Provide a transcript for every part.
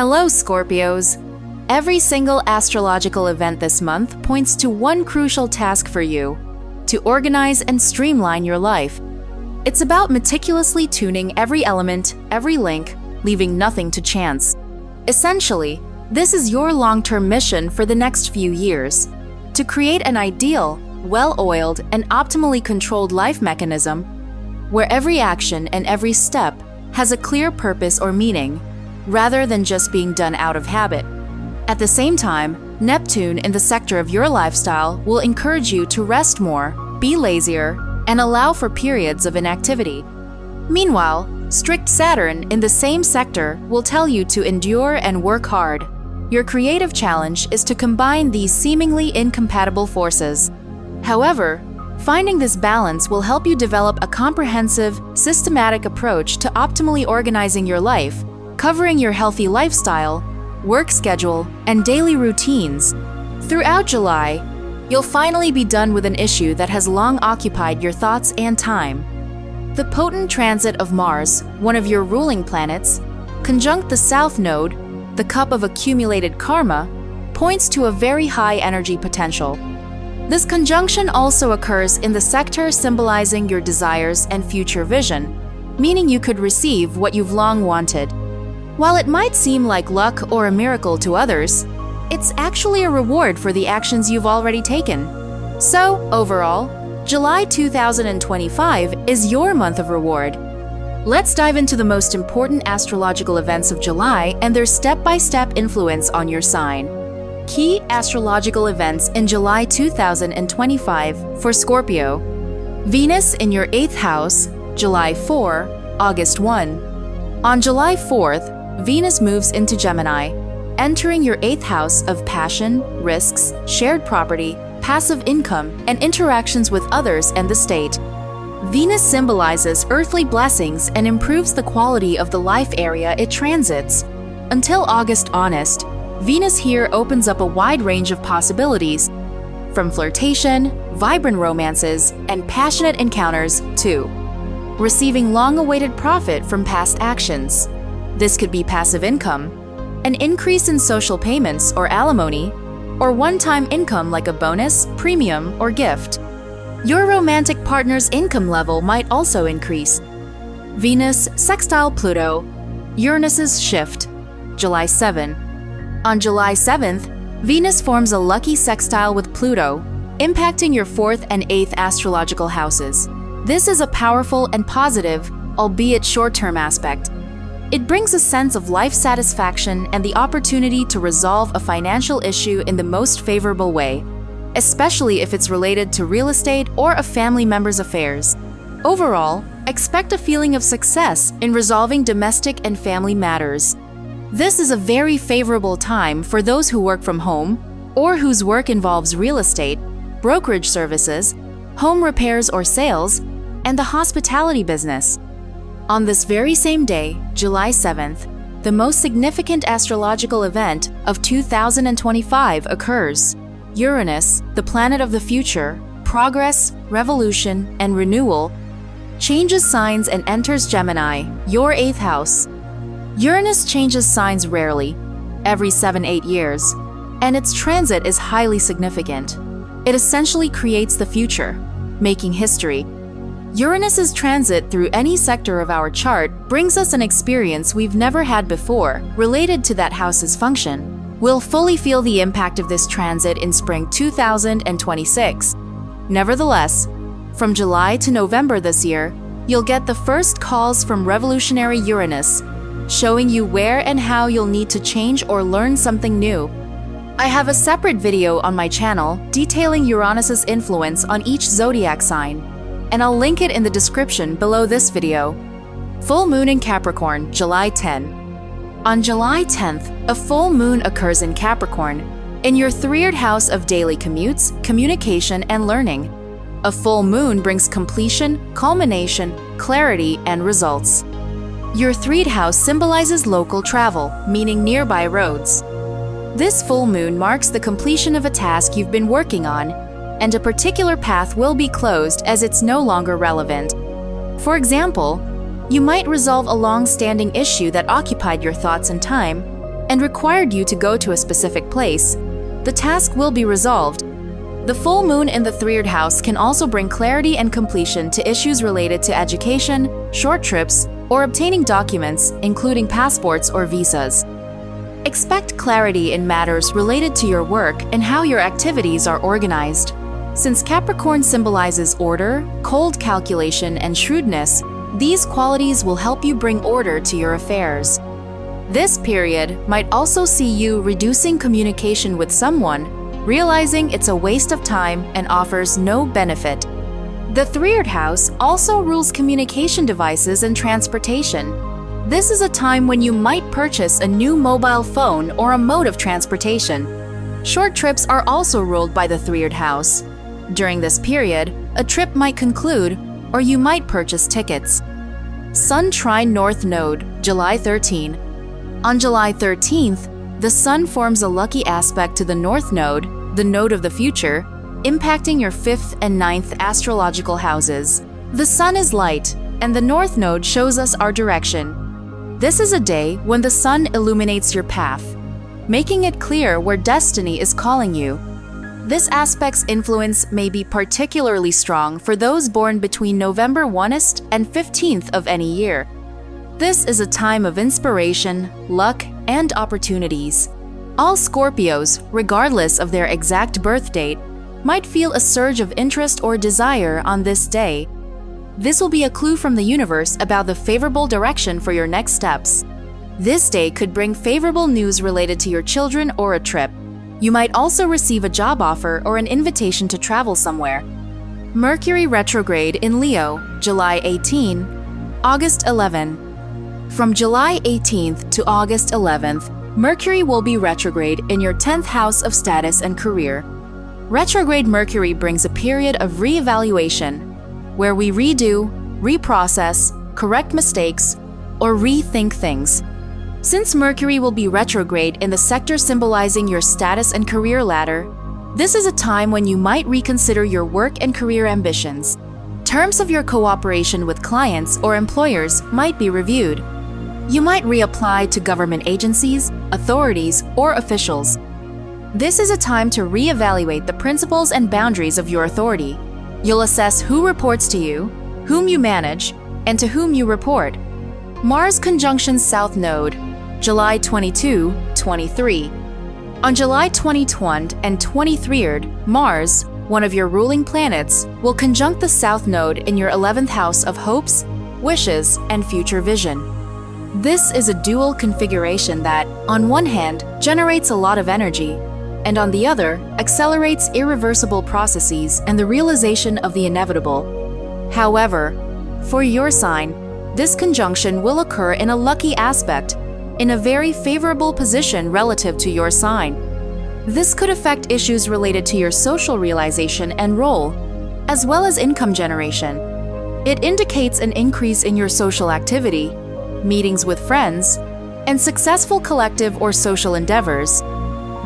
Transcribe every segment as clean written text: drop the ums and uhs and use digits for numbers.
Hello, Scorpios! Every single astrological event this month points to one crucial task for you: to organize and streamline your life. It's about meticulously tuning every element, every link, leaving nothing to chance. Essentially, this is your long-term mission for the next few years: to create an ideal, well-oiled, and optimally controlled life mechanism where every action and every step has a clear purpose or meaning, rather than just being done out of habit. At the same time, Neptune in the sector of your lifestyle will encourage you to rest more, be lazier, and allow for periods of inactivity. Meanwhile, strict Saturn in the same sector will tell you to endure and work hard. Your creative challenge is to combine these seemingly incompatible forces. However, finding this balance will help you develop a comprehensive, systematic approach to optimally organizing your life, covering your healthy lifestyle, work schedule, and daily routines. Throughout July, you'll finally be done with an issue that has long occupied your thoughts and time. The potent transit of Mars, one of your ruling planets, conjunct the South Node, the cup of accumulated karma, points to a very high energy potential. This conjunction also occurs in the sector symbolizing your desires and future vision, meaning you could receive what you've long wanted. While it might seem like luck or a miracle to others, it's actually a reward for the actions you've already taken. So, overall, July 2025 is your month of reward. Let's dive into the most important astrological events of July and their step-by-step influence on your sign. Key astrological events in July 2025 for Scorpio. Venus in your 8th house, July 4, August 1. On July 4th, Venus moves into Gemini, entering your 8th house of passion, risks, shared property, passive income, and interactions with others and the state. Venus symbolizes earthly blessings and improves the quality of the life area it transits. Until August honest, Venus here opens up a wide range of possibilities, from flirtation, vibrant romances, and passionate encounters to receiving long-awaited profit from past actions. This could be passive income, an increase in social payments or alimony, or one-time income like a bonus, premium, or gift. Your romantic partner's income level might also increase. Venus sextile Pluto, Uranus's shift, July 7. On July 7th, Venus forms a lucky sextile with Pluto, impacting your 4th and 8th astrological houses. This is a powerful and positive, albeit short-term aspect. It brings a sense of life satisfaction and the opportunity to resolve a financial issue in the most favorable way, especially if it's related to real estate or a family member's affairs. Overall, expect a feeling of success in resolving domestic and family matters. This is a very favorable time for those who work from home or whose work involves real estate, brokerage services, home repairs or sales, and the hospitality business. On this very same day, July 7th, the most significant astrological event of 2025 occurs. Uranus, the planet of the future, progress, revolution, and renewal, changes signs and enters Gemini, your 8th house. Uranus changes signs rarely, every 7-8 years, and its transit is highly significant. It essentially creates the future, making history. Uranus's transit through any sector of our chart brings us an experience we've never had before related to that house's function. We'll fully feel the impact of this transit in spring 2026. Nevertheless, from July to November this year, you'll get the first calls from revolutionary Uranus, showing you where and how you'll need to change or learn something new. I have a separate video on my channel detailing Uranus's influence on each zodiac sign, and I'll link it in the description below this video. Full moon in Capricorn, July 10. On July 10th, a full moon occurs in Capricorn, in your 3rd house of daily commutes, communication, and learning. A full moon brings completion, culmination, clarity, and results. Your 3rd house symbolizes local travel, meaning nearby roads. This full moon marks the completion of a task you've been working on, and a particular path will be closed as it's no longer relevant. For example, You might resolve a long-standing issue that occupied your thoughts and time, and required you to go to a specific place, the task will be resolved. The full moon in the 3rd house can also bring clarity and completion to issues related to education, short trips, or obtaining documents, including passports or visas. Expect clarity in matters related to your work and how your activities are organized. Since Capricorn symbolizes order, cold calculation, and shrewdness, these qualities will help you bring order to your affairs. This period might also see you reducing communication with someone, realizing it's a waste of time and offers no benefit. The 3rd house also rules communication devices and transportation. This is a time when you might purchase a new mobile phone or a mode of transportation. Short trips are also ruled by the 3rd house. During this period, a trip might conclude, or you might purchase tickets. Sun trine North Node, July 13. On July 13th, the Sun forms a lucky aspect to the North Node, the node of the future, impacting your 5th and 9th astrological houses. The Sun is light, and the North Node shows us our direction. This is a day when the Sun illuminates your path, making it clear where destiny is calling you. This aspect's influence may be particularly strong for those born between November 1st and 15th of any year. This is a time of inspiration, luck, and opportunities. All Scorpios, regardless of their exact birth date, might feel a surge of interest or desire on this day. This will be a clue from the universe about the favorable direction for your next steps. This day could bring favorable news related to your children or a trip. You might also receive a job offer or an invitation to travel somewhere. Mercury retrograde in Leo, July 18, August 11. From July 18th to August 11th, Mercury will be retrograde in your 10th house of status and career. Retrograde Mercury brings a period of reevaluation, where we redo, reprocess, correct mistakes, or rethink things. Since Mercury will be retrograde in the sector symbolizing your status and career ladder, this is a time when you might reconsider your work and career ambitions. Terms of your cooperation with clients or employers might be reviewed. You might reapply to government agencies, authorities, or officials. This is a time to reevaluate the principles and boundaries of your authority. You'll assess who reports to you, whom you manage, and to whom you report. Mars conjunction South Node, July 22-23. On July 22nd and 23rd, Mars, one of your ruling planets, will conjunct the South Node in your 11th house of hopes, wishes, and future vision. This is a dual configuration that, on one hand, generates a lot of energy, and on the other, accelerates irreversible processes and the realization of the inevitable. However, for your sign, this conjunction will occur in a lucky aspect, in a very favorable position relative to your sign. This could affect issues related to your social realization and role, as well as income generation. It indicates an increase in your social activity, meetings with friends, and successful collective or social endeavors.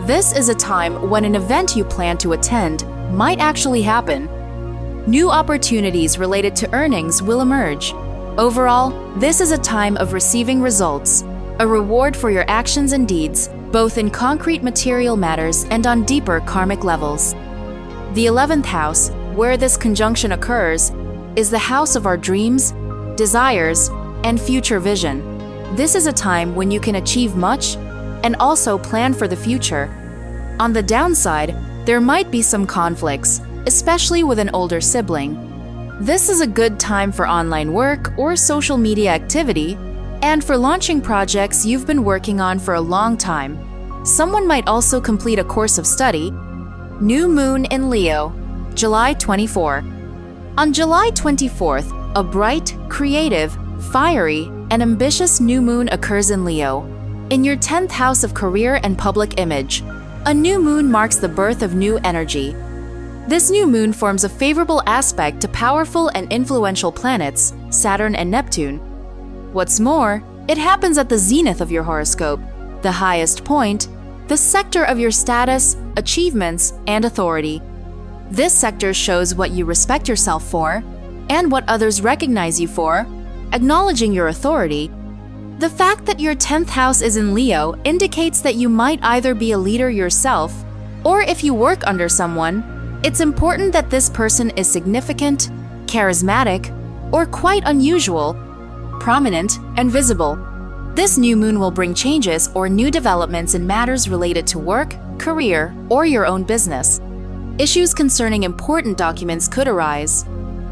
This is a time when an event you plan to attend might actually happen. New opportunities related to earnings will emerge. Overall, this is a time of receiving results, a reward for your actions and deeds, both in concrete material matters and on deeper karmic levels. The 11th house, where this conjunction occurs, is the house of our dreams, desires, and future vision. This is a time when you can achieve much and also plan for the future. On the downside, there might be some conflicts, especially with an older sibling. This is a good time for online work or social media activity, and for launching projects you've been working on for a long time. Someone might also complete a course of study. New Moon in Leo, July 24. On July 24th, a bright, creative, fiery, and ambitious new moon occurs in Leo, in your 10th house of career and public image. A new moon marks the birth of new energy. This new moon forms a favorable aspect to powerful and influential planets, Saturn and Neptune. What's more, it happens at the zenith of your horoscope, the highest point, the sector of your status, achievements, and authority. This sector shows what you respect yourself for and what others recognize you for, acknowledging your authority. The fact that your 10th house is in Leo indicates that you might either be a leader yourself, or if you work under someone, it's important that this person is significant, charismatic, or quite unusual, prominent, and visible. This new moon will bring changes or new developments in matters related to work, career, or your own business. Issues concerning important documents could arise.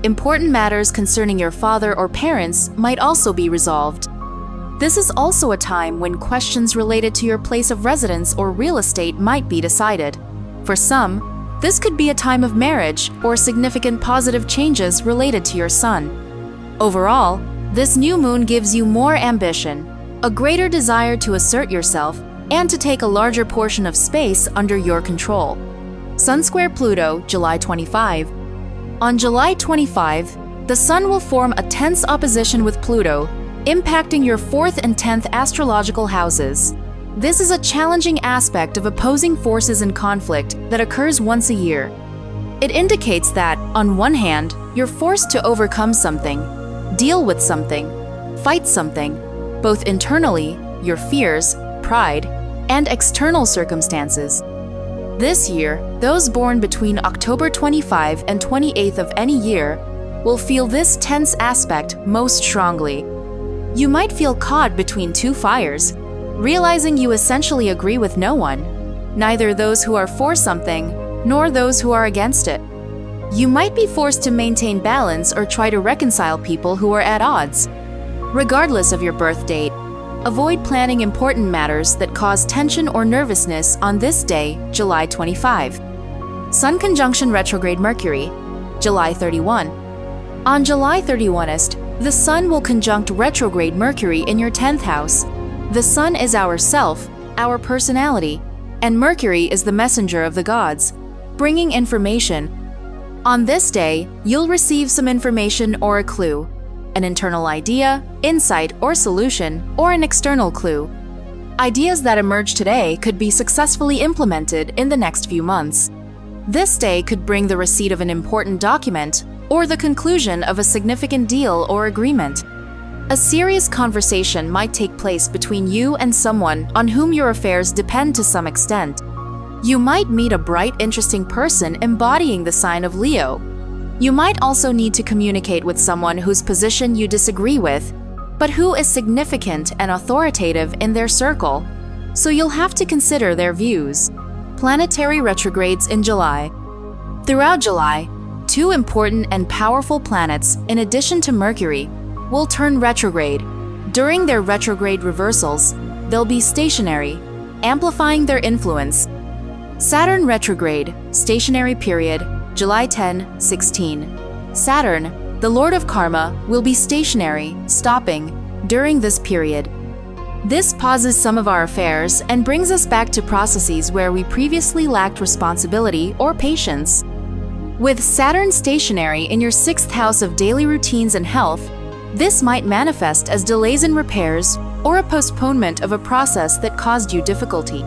Important matters concerning your father or parents might also be resolved. This is also a time when questions related to your place of residence or real estate might be decided. For some, this could be a time of marriage or significant positive changes related to your son. Overall, this new moon gives you more ambition, a greater desire to assert yourself, and to take a larger portion of space under your control. Sun square Pluto, July 25. On July 25, the Sun will form a tense opposition with Pluto, impacting your 4th and 10th astrological houses. This is a challenging aspect of opposing forces in conflict that occurs once a year. It indicates that, on one hand, you're forced to overcome something, deal with something, fight something, both internally, your fears, pride, and external circumstances. This year, those born between October 25 and 28th of any year will feel this tense aspect most strongly. You might feel caught between two fires, realizing you essentially agree with no one, neither those who are for something nor those who are against it. You might be forced to maintain balance or try to reconcile people who are at odds. Regardless of your birth date, avoid planning important matters that cause tension or nervousness on this day, July 25. Sun conjunction retrograde Mercury, July 31. On July 31st, the Sun will conjunct retrograde Mercury in your 10th house. The Sun is our self, our personality, and Mercury is the messenger of the gods, bringing information. On this day, you'll receive some information or a clue, an internal idea, insight, or solution, or an external clue. Ideas that emerge today could be successfully implemented in the next few months. This day could bring the receipt of an important document or the conclusion of a significant deal or agreement. A serious conversation might take place between you and someone on whom your affairs depend to some extent. You might meet a bright, interesting person embodying the sign of Leo. You might also need to communicate with someone whose position you disagree with, but who is significant and authoritative in their circle, so you'll have to consider their views. Planetary retrogrades in July. Throughout July, two important and powerful planets, in addition to Mercury, will turn retrograde. During their retrograde reversals, they'll be stationary, amplifying their influence. Saturn retrograde, stationary period, July 10-16. Saturn, the Lord of Karma, will be stationary, stopping, during this period. This pauses some of our affairs and brings us back to processes where we previously lacked responsibility or patience. With Saturn stationary in your 6th house of daily routines and health, this might manifest as delays in repairs or a postponement of a process that caused you difficulty.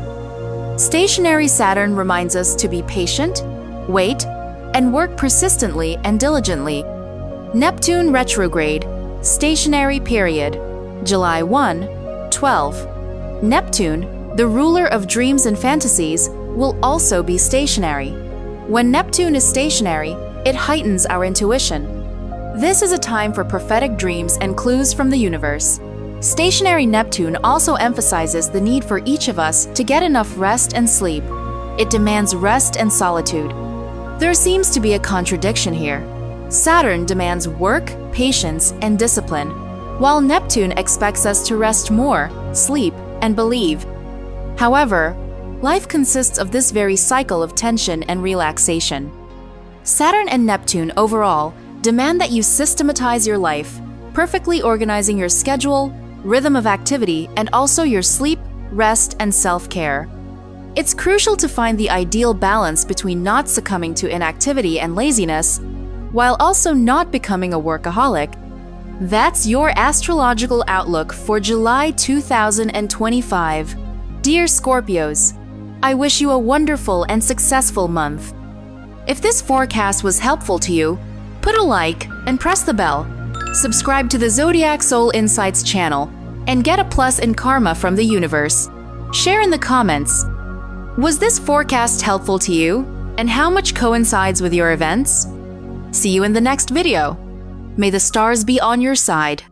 Stationary Saturn reminds us to be patient, wait, and work persistently and diligently. Neptune retrograde, stationary period, July 1-12. Neptune, the ruler of dreams and fantasies, will also be stationary. When Neptune is stationary, it heightens our intuition. This is a time for prophetic dreams and clues from the universe. Stationary Neptune also emphasizes the need for each of us to get enough rest and sleep. It demands rest and solitude. There seems to be a contradiction here. Saturn demands work, patience, and discipline, while Neptune expects us to rest more, sleep, and believe. However, life consists of this very cycle of tension and relaxation. Saturn and Neptune overall demand that you systematize your life, perfectly organizing your schedule, rhythm of activity, and also your sleep, rest, and self-care. It's crucial to find the ideal balance between not succumbing to inactivity and laziness, while also not becoming a workaholic. That's your astrological outlook for July 2025. Dear Scorpios, I wish you a wonderful and successful month. If this forecast was helpful to you, put a like and press the bell. Subscribe to the Zodiac Soul Insights channel and get a plus in karma from the universe. Share in the comments. Was this forecast helpful to you? And how much coincides with your events? See you in the next video. May the stars be on your side.